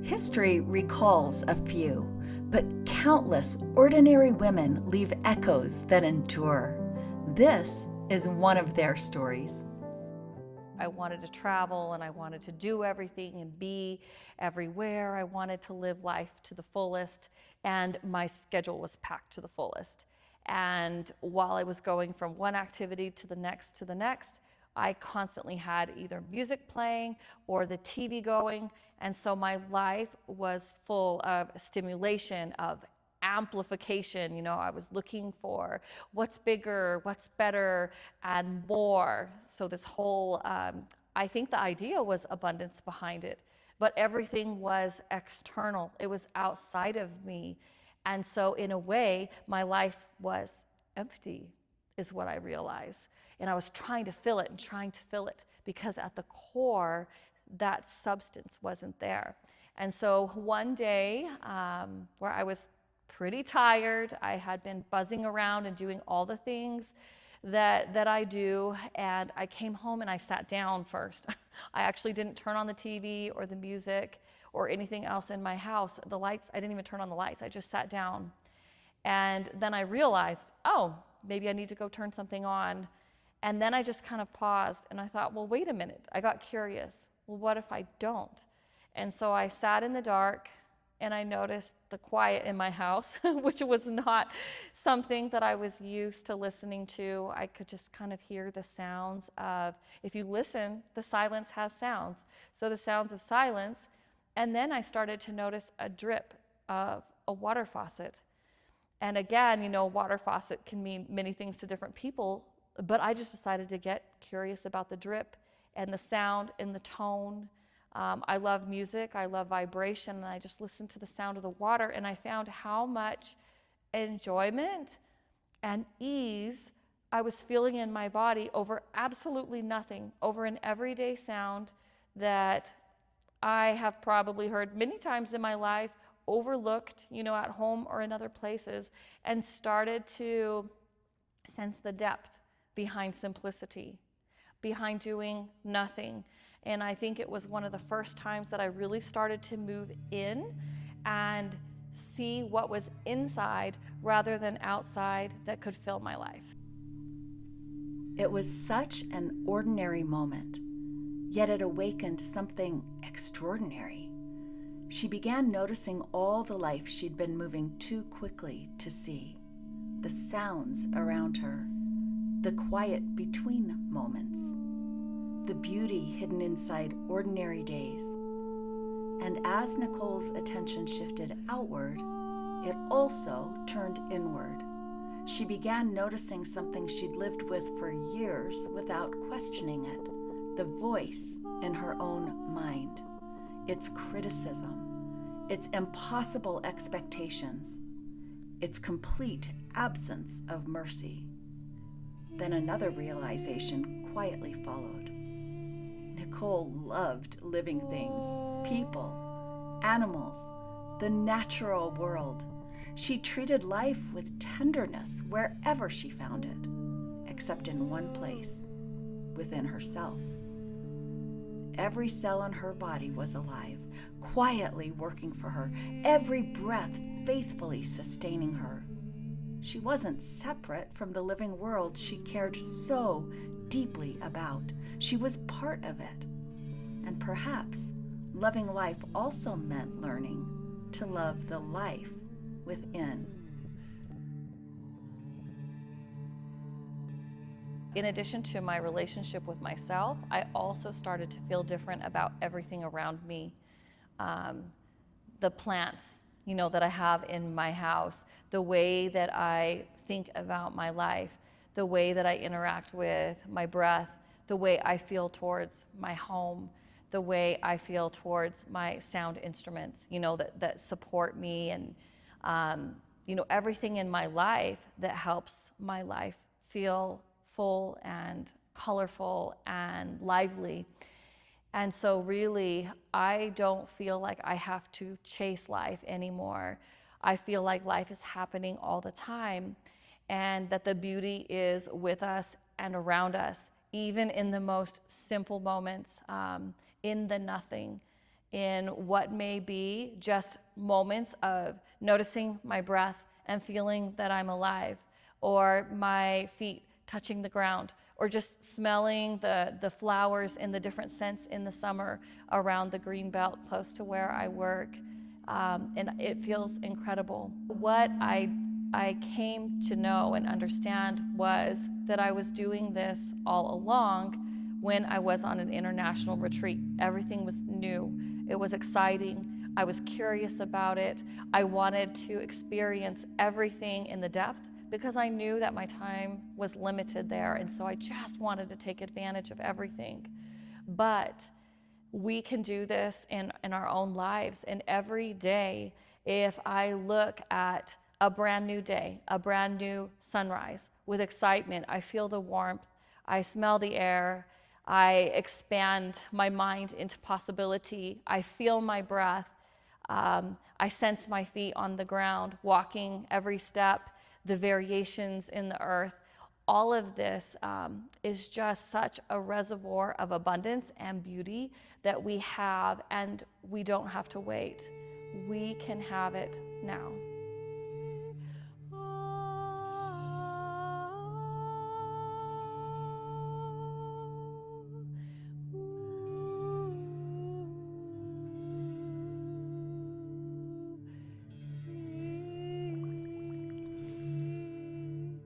History recalls a few, but countless ordinary women leave echoes that endure. This is one of their stories. I wanted to travel and I wanted to do everything and be everywhere. I wanted to live life to the fullest, and my schedule was packed to the fullest. And while I was going from one activity to the next, I constantly had either music playing or the TV going. And so my life was full of stimulation, of amplification. I was looking for what's bigger, what's better, and more. So this whole, I think the idea was abundance behind it, but everything was external. It was outside of me. And so in a way, my life was empty, is what I realized. And I was trying to fill it because at the core, that substance wasn't there. And so one day, where I was pretty tired, I had been buzzing around and doing all the things that I do, and I came home and I sat down first. I actually didn't turn on the TV or the music or anything else in my house. The lights, I didn't even turn on the lights. I just sat down. And then I realized, oh, maybe I need to go turn something on. And then I just kind of paused and I thought, well, wait a minute. I got curious. Well, what if I don't? And so I sat in the dark and I noticed the quiet in my house, which was not something that I was used to listening to. I could just kind of hear the sounds of, if you listen, the silence has sounds. So the sounds of silence. And then I started to notice a drip of a water faucet. And again, a water faucet can mean many things to different people, but I just decided to get curious about the drip and the sound and the tone. I love music, I love vibration, and I just listened to the sound of the water, and I found how much enjoyment and ease I was feeling in my body over absolutely nothing, over an everyday sound that I have probably heard many times in my life, overlooked, at home or in other places, and started to sense the depth behind simplicity, behind doing nothing. And I think it was one of the first times that I really started to move in and see what was inside rather than outside that could fill my life. It was such an ordinary moment, yet it awakened something extraordinary. She began noticing all the life she'd been moving too quickly to see, the sounds around her, the quiet between moments, the beauty hidden inside ordinary days. And as Nicole's attention shifted outward, it also turned inward. She began noticing something she'd lived with for years without questioning it, the voice in her own mind, its criticism, its impossible expectations, its complete absence of mercy. Then another realization quietly followed. Nicole loved living things, people, animals, the natural world. She treated life with tenderness wherever she found it, except in one place, within herself. Every cell in her body was alive, quietly working for her, every breath faithfully sustaining her. She wasn't separate from the living world she cared so deeply about. She was part of it. And perhaps loving life also meant learning to love the life within. In addition to my relationship with myself, I also started to feel different about everything around me. The plants, that I have in my house, the way that I think about my life, the way that I interact with my breath, the way I feel towards my home, the way I feel towards my sound instruments, that support me, and everything in my life that helps my life feel full and colorful and lively. And so really, I don't feel like I have to chase life anymore. I feel like life is happening all the time, and that the beauty is with us and around us, even in the most simple moments, in the nothing. in what may be just moments of noticing my breath and feeling that I'm alive, or my feet touching the ground, or just smelling the flowers in the different scents in the summer around the green belt close to where I work. And it feels incredible. What I came to know and understand was that I was doing this all along when I was on an international retreat. Everything was new. It was exciting. I was curious about it. I wanted to experience everything in the depth because I knew that my time was limited there. And so I just wanted to take advantage of everything. But we can do this in our own lives. And every day, if I look at a brand new day, a brand new sunrise with excitement, I feel the warmth, I smell the air, I expand my mind into possibility, I feel my breath, I sense my feet on the ground, walking every step, the variations in the earth. All of this is just such a reservoir of abundance and beauty that we have, and we don't have to wait. We can have it now.